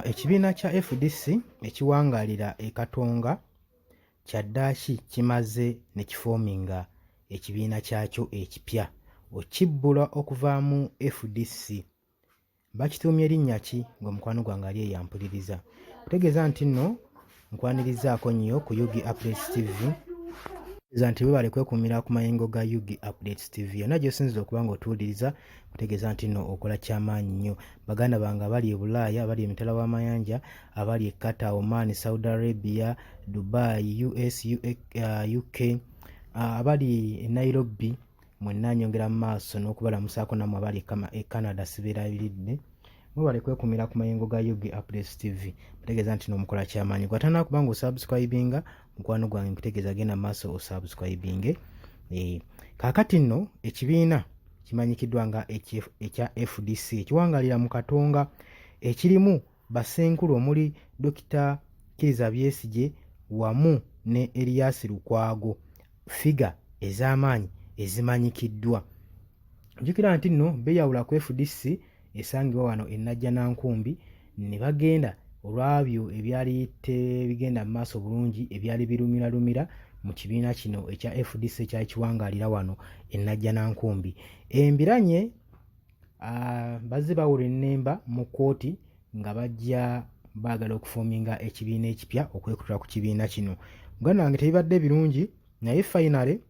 Ekibiina kya FDC ekiwangaalira e Katonga kyaddaaki kimaze ne kifoominga ekibiina kyakyo ekipya okibbula okuva mu FDC. Bakituumye erinnya ki ng'omukwano gwange ali eyo ampuliriza? Kutegeeza nti nno nkwanirizaako nnyo ku Yugi Updates TV nti weebale kwekuumira ku mayengo ga Yugi Updates TV. Yonna gy'osinziza okuba ng'otuwuliriza kutegeeza nti nno okola kyamaanyi nnyo. Baganda bange abali e Bulaaya, abali emitala w'amayanja, abali e Qatar, Oman, Saudi Arabia, Dubai, US, UK, abali e Nairobi, mwenna nyongera mu maaso n'okubalamusaako nammwe abali e Canada sibeerabiridde. Mwebale kwekuumira ku mayengo ga Yugi Updates TV. Kutegeeza nti n'omukola kyamaanyi. Gw'atanaba kuba ng'osubscribinga mukwano gwange nkutegeeza genda maaso osubscribinge. Kaakati nno ekibiina kimanyikiddwa nga ekya FDC ekiwangaalira mu Katonga ekirimu bassenkulu omuli Dr. Kizza Besigye wamu ne Erias Lukwago, figa ez'amaanyi ezimanyikiddwa. Njukira nti nno beeyawula ku FDC esangibwa wano e Najjanankumbi ne bagenda olwabyo ebyali tebigenda mu maaso bulungi ebyali birumiralumira mu kibiina kino ekya FDC ekyali kiwangaalira wano e Najjanankumbi. Embiranye bazze bawula ennemba mu kkooti nga bajja baagala okufoominga ekibiina ekipya okwekutula ku kibiina kino. Muganda wange tebibadde birungi naye finale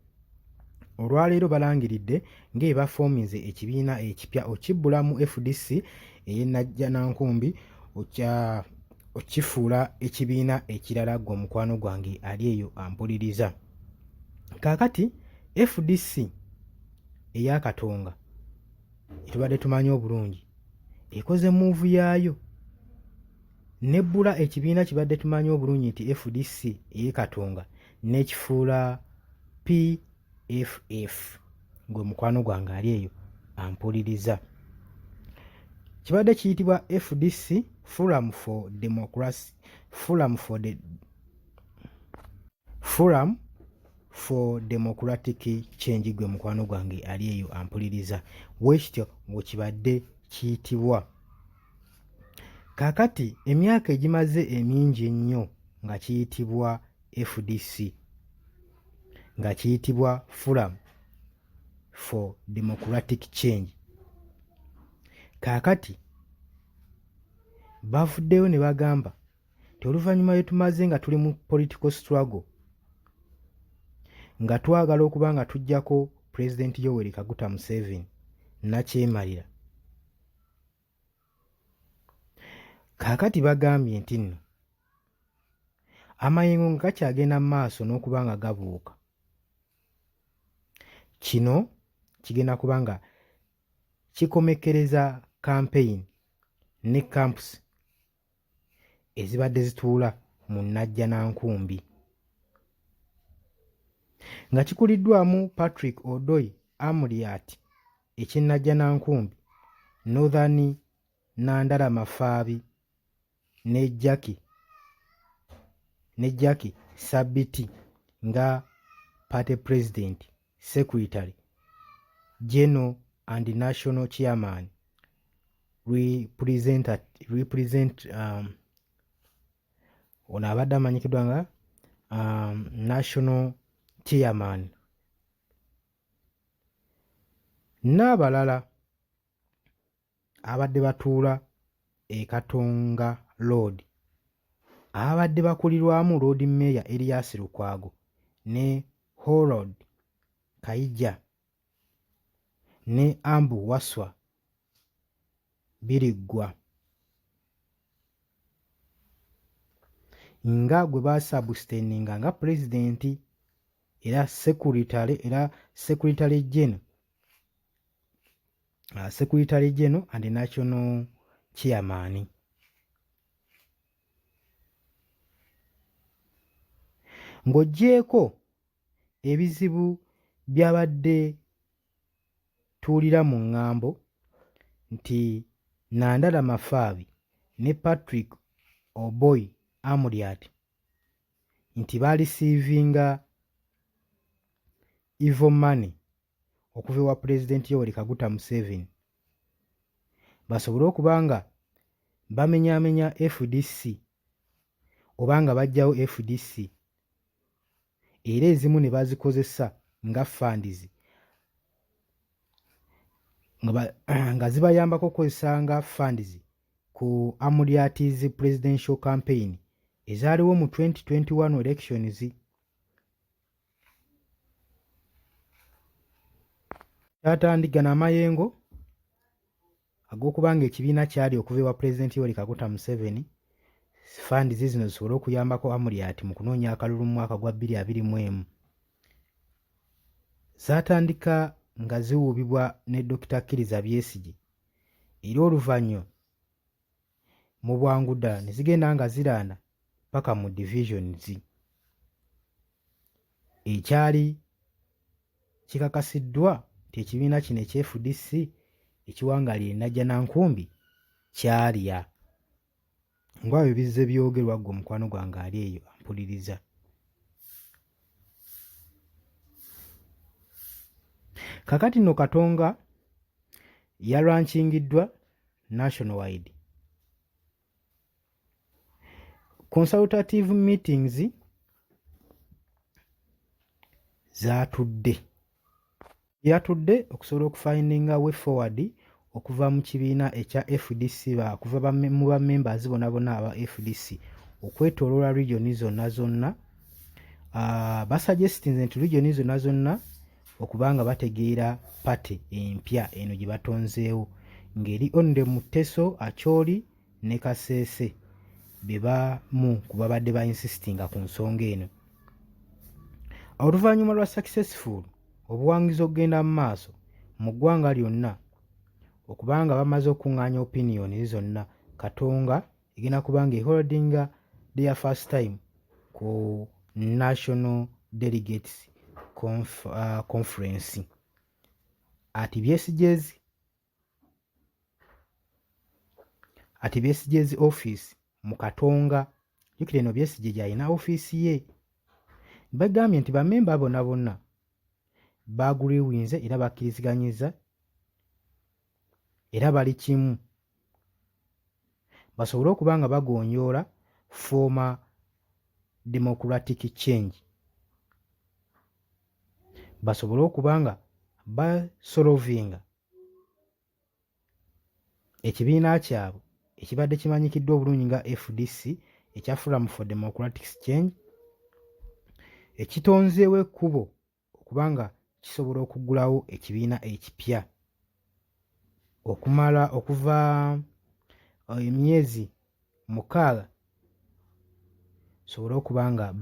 olwaleero balangiridde ng'ebafoominze ekibiina ekipya okibbula mu FDC ey'e Najjanankumbi okifuula ekibiina ekirala gwe omukwano gwange ali eyo ampuliriza. Kaakati FDC eya Katonga etubadde tumanyi obulungi ekoze muuvu yaayo nebbula ekibiina kibadde tumanyi obulungi nti FDC ey'e Katonga n'ekifuula PFF gwe mukwano gwange ali eyo ampuliriza. Kibadde kiyitibwa FDC Forum for Democracy, Forum for Democratic Change gwe mukwano gwange ali eyo ampuliriza. Bwekityo bwe kibadde kiyitibwa. Kaakati emyaka egimaze emingi ennyo nga kiyitibwa FDC, nga kiyitibwa Forum for Democratic Change. Kaakati bavuddeyo ne bagamba ti oluvannyuma lwe tumaze nga tuli mu political struggle nga twagala okuba nga tuggyako President Yoweri Kaguta Museveni nakyemalira. Kaakati bagambye nti nno amayengo nga gakyagenda mu maaso n'okuba nga gabuuka, kino kigenda kuba nga kikomekkereza campaign ne camps ezibadde zituula mu Najjanankumbi nga kikuliddwamu Patrick Odoi Amuriat eky'e Najjanankumbi, Northern Nandala Mafaabi ne Jackie Sabiti nga party president, secretary general and national chairman ono abadde amanyikiddwa nga national chairman n'abalala abadde batuula e Katonga Road abadde bakulirwamu Road Mayor Erias Lukwago ne Harold Kayija ne Ambu Waswa Biriggwa nga gwe baasabustaininga nga pulezidenti era secretary general and national chairman. Ng'oggyeko ebizibu byabadde tuwulira mu ŋŋambo nti Nandala Mafaabi ne Patrick Odoi Amuriat nti baalisiivinga evil money okuva ewa Pulezidenti Yoweri Kaguta Museveni basobole okuba nga bamenyaamenya FDC oba nga baggyawo FDC era ezimu ne bazikozesa nga funds nga zibayambako okukozesa nga funds ku Amuriati's presidential campaign ezaaliwo mu 2021 elections. Kyatandikana amayengo ag'okubanga ekibiina kyali okuva ewa Pulezidenti Yoweri Kaguta Museveni funds zino zisobole okuyambako Amuriat mu kunoonya akalulu mu mwaka gwa 2021. Zaatandika nga ziwuubibwa ne Dr. Kizza Besigye era oluvannyuma mu bwangu ddala ne zigenda nga ziraana paka mu divisions. Ekyali kikakasiddwa nti ekibiina kino ekya FDC ekiwangaalira Najjanankumbi kyalya. Ng'abyo bizze byogerwa ggwe mukwano gwange ali eyo ampuliriza. Kakati nno Katonga yalwankingiddwa nationwide. Consultative meetings yatudde okusobola okufindinga way forward okuva mu kibiina ekya FDC kuva mu bamembers bonna aba FDC okwetooloola regioni zonna basuggestinze nti regioni zonna okubanga bategeera party empya eno gye batonzeewo ng'eri onde Muteso, Acholi ne Kasese be bamu ku babadde ba insistinga ku nsonga eno. Oluvannyuma lwa successful obuwangizi okugenda mu maaso mu ggwanga lyonna okubanga bamaze okuŋŋaanya opinion zonna, Katonga egenda kubanga eholdinga their first time ku National Delegates Conference at Besigye's office mu Katonga. Jjukira eno Besigye gy'alina ofiisi ye. Bagambye nti bamemba bonna baagulewinze era bakkiriziganyiza era bali kimu basobole okuba nga bagonjoola former democratic change, basobole okuba nga basolovinga ekibiina kyabwe ekibadde kimanyikiddwa obulungi nga FDC ekya Forum for Democratic Change ekitonzeewo ekkubo okubanga kisobola okuggulawo ekibiina ekipya okumala okuva emyezi 6 sobole okuba nga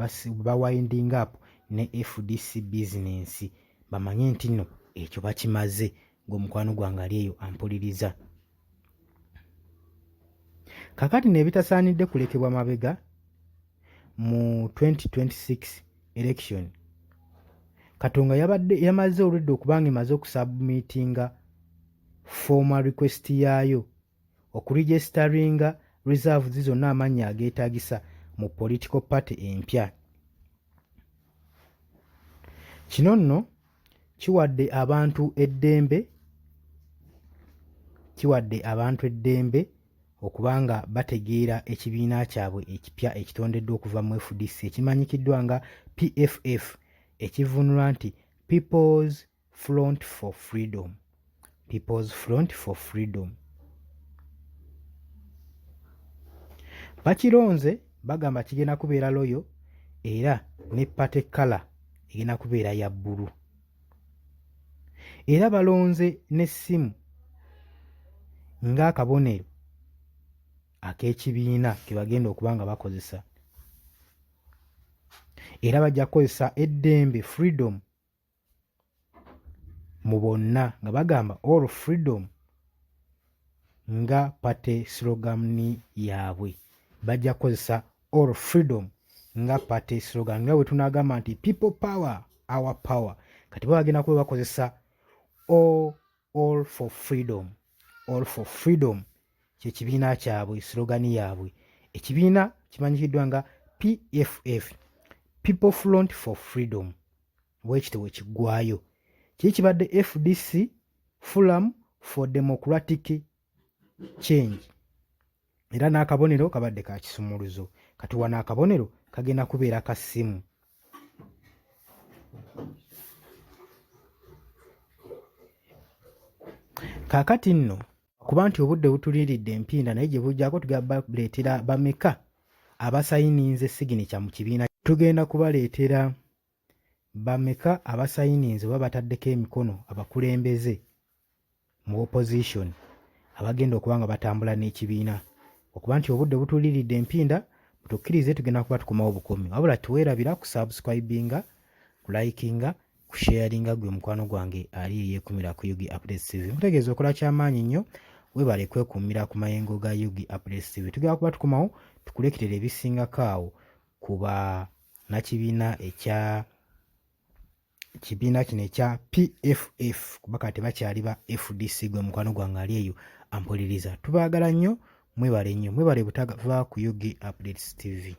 bawinding up ne FDC business bamanye nti nno ekyo bakimaze. Ng'omukwano gwange ali eyo ampuliriza. Kakati n'ebitasaanidde kulekebwa mabega mu 2026 election. Katonga yamaze oludde okubanga emaze okusubmitinga formal request yaayo okuregisteringa reserves zonna amannya ageetaagisa mu political party empya. Kino nno kiwadde abantu eddembe okubanga bategeera ekibiina kyabwe ekipya ekitondeddwa okuva mu FDC ekimanyikiddwa nga PFF ekivunula nti People's Front for Freedom. People's Front for Freedom. Bakironze bagamba kigenda kubeera loyo era ne party color egenda kubeera ya bbulu. Era balonze n'essimu ng'akabonero ak'ekibiina ke bagenda okuba nga bakozesa. Era bajja kukozesa eddembe freedom mu bonna nga bagamba all freedom nga party slogan yaabwe. Bajja kukozesa all freedom nga party slogan nga bwe tunaagamba nti people power our power. Kati bo bagenda kuba bakozesa all for freedom. All for freedom kyekibiina kyabwe slogan yaabwe. Ekibiina kimanyikiddwa nga PFF People Front for Freedom. Bwekito bwe kiggwayo. Kiki kibadde FDC Forum for Democratic Change. era n'akabonero kabadde ka kisumuluzo. Kati wano akabonero kagenda kubeera ka ssimu. Kaakati nno kuba nti obudde butuliiridde empinda naye gye bujjako tugenda baleetera bameka abasayininze signature mu kibiina. Tugenda kubaleetera bameka abasayininze oba bataddeko emikono abakulembeze mu opposition abagenda okuba nga batambula n'ekibiina. Okuba nti obudde butuliiridde empinda butukkirize tugenda kuba tukomawo bukomi. Wabula tuweerabira ku subscribinga, ku likinga, ku sharinga gwe mukwano gwange ali yeekumira ku Yugi Updates TV. Mutegeeza okola kyamaanyi nnyo, weebale kwekuumira ku mayengo ga Yugi Updates TV. Tugenda kuba tukomawo tukulekerera ebisingako awo kuba nakibiina kibiina kino ekya PFF kuba kati bakyali ba FDC gwe mukwano gwange ali eyo ampuliriza. Tubaagala nnyo, mwebale nnyo, mwebale butava ku Yugi Updates TV.